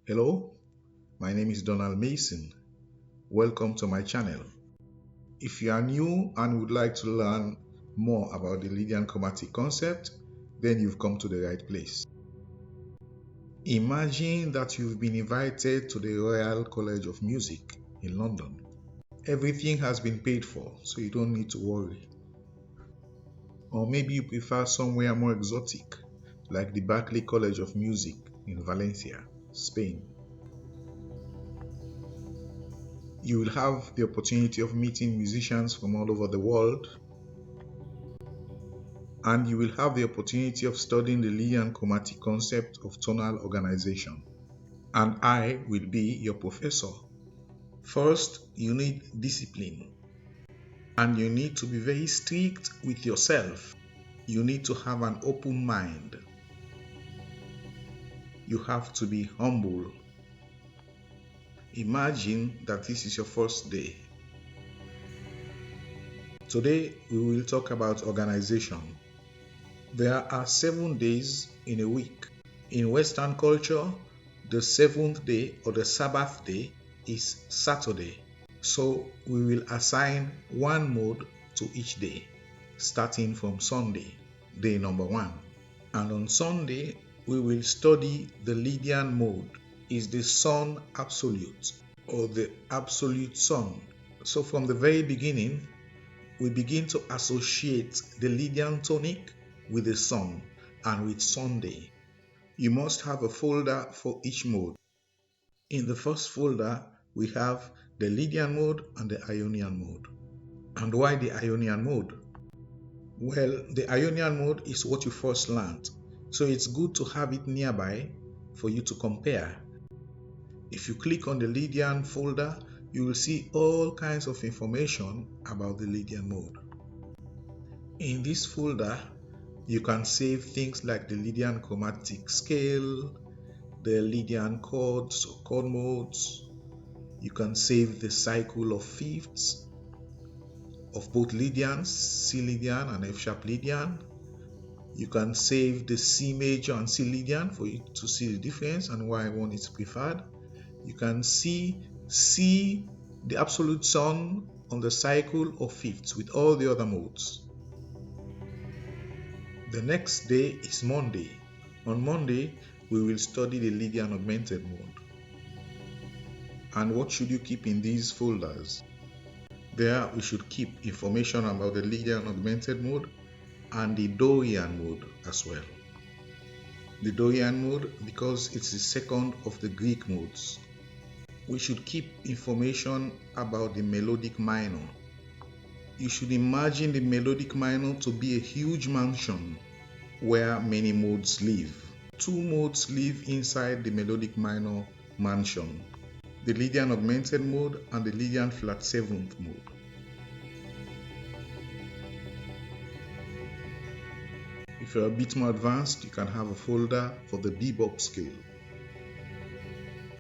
Hello, my name is Donald Mason. Welcome to my channel. If you are new and would like to learn more about the Lydian chromatic concept, then you've come to the right place. Imagine that you've been invited to the Royal College of Music in London. Everything has been paid for, so you don't need to worry. Or maybe you prefer somewhere more exotic, like the Berklee College of Music in Valencia, Spain. You will have the opportunity of meeting musicians from all over the world, and you will have the opportunity of studying the Lydian chromatic concept of tonal organization. And I will be your professor. First, you need discipline, and you need to be very strict with yourself. You need to have an open mind. You have to be humble. Imagine that this is your first day. Today, we will talk about organization. There are 7 days in a week. In Western culture, the 7th day or the Sabbath day is Saturday. So we will assign one mode to each day, starting from Sunday, day number 1. And on Sunday, we will study the Lydian mode. Is the sun absolute or the absolute sun? So from the very beginning, we begin to associate the Lydian tonic with the sun and with Sunday. You must have a folder for each mode. In the first folder, we have the Lydian mode and the Ionian mode. And why the Ionian mode? Well, the Ionian mode is what you first learned, so it's good to have it nearby for you to compare. If you click on the Lydian folder, you will see all kinds of information about the Lydian mode. In this folder, you can save things like the Lydian chromatic scale, the Lydian chords or chord modes. You can save the cycle of fifths of both Lydians, C Lydian and F sharp Lydian. You can save the C major and C Lydian for you to see the difference and why one is preferred. You can see the absolute sun on the cycle of fifths with all the other modes. The next day is Monday. On Monday, we will study the Lydian augmented mode. And what should you keep in these folders? There we should keep information about the Lydian augmented mode and the Dorian mode as well. The Dorian mode because it's the second of the Greek modes. We should keep information about the melodic minor. You should imagine the melodic minor to be a huge mansion where many modes live. 2 modes live inside the melodic minor mansion: the Lydian augmented mode and the Lydian flat 7th mode. If you're a bit more advanced, you can have a folder for the bebop scale.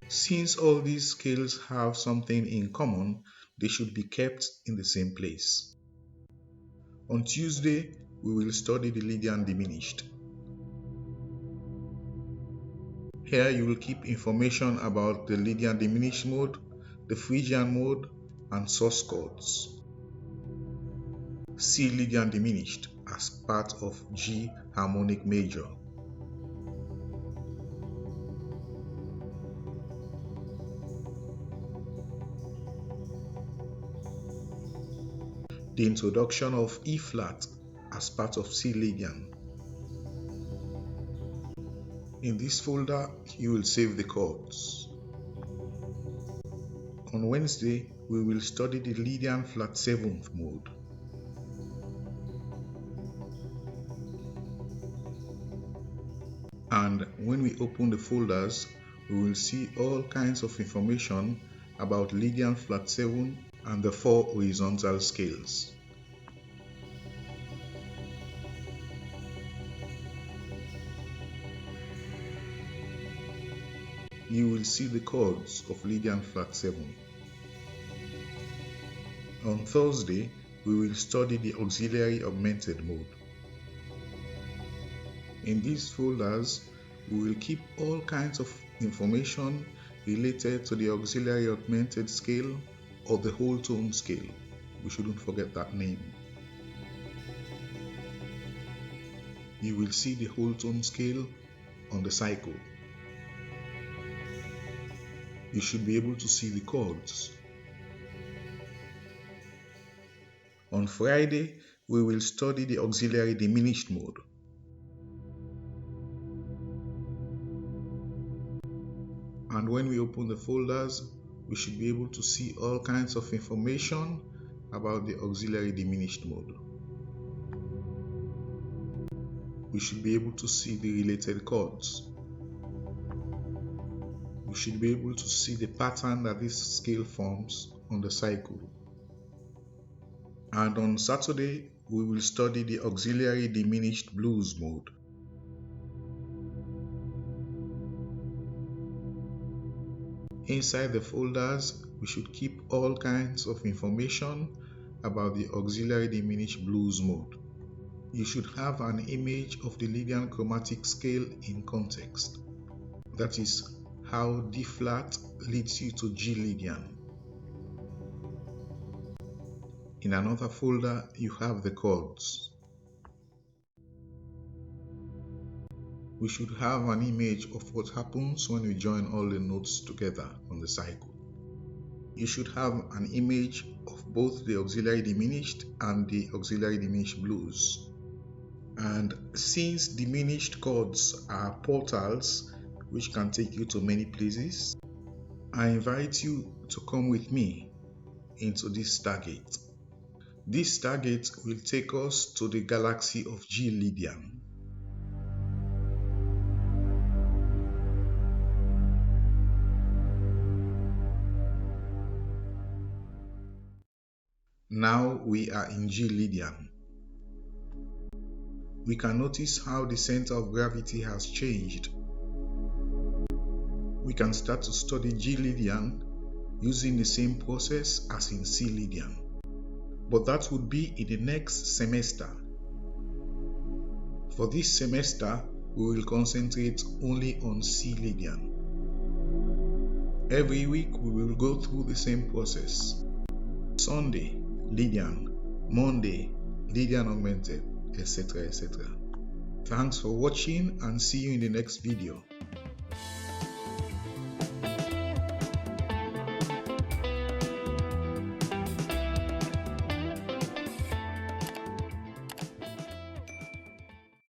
Since all these scales have something in common, they should be kept in the same place. On Tuesday, we will study the Lydian diminished. Here you will keep information about the Lydian diminished mode, the Phrygian mode, and source chords. C Lydian diminished as part of G harmonic major. The introduction of E flat as part of C Lydian. In this folder, you will save the chords. On Wednesday, we will study the Lydian flat 7th mode. And when we open the folders, we will see all kinds of information about Lydian flat 7 and the 4 horizontal scales. You will see the chords of Lydian flat 7. On Thursday, we will study the auxiliary augmented mode. In these folders, we will keep all kinds of information related to the auxiliary augmented scale or the whole tone scale. We shouldn't forget that name. You will see the whole tone scale on the cycle. You should be able to see the chords. On Friday, we will study the auxiliary diminished mode. And when we open the folders, we should be able to see all kinds of information about the auxiliary diminished mode. We should be able to see the related chords. We should be able to see the pattern that this scale forms on the cycle. And on Saturday, we will study the auxiliary diminished blues mode. Inside the folders, we should keep all kinds of information about the auxiliary diminished blues mode. You should have an image of the Lydian chromatic scale in context. That is how D flat leads you to G Lydian. In another folder, you have the chords. We should have an image of what happens when we join all the notes together on the cycle. You should have an image of both the auxiliary diminished and the auxiliary diminished blues. And since diminished chords are portals which can take you to many places, I invite you to come with me into this stargate. This stargate will take us to the galaxy of G Lydian. Now we are in G Lydian. We can notice how the center of gravity has changed. We can start to study G Lydian using the same process as in C Lydian. But that would be in the next semester. For this semester, we will concentrate only on C Lydian. Every week we will go through the same process. Sunday, Lydian. Monday, Lydian augmented, etc. Thanks for watching and see you in the next video.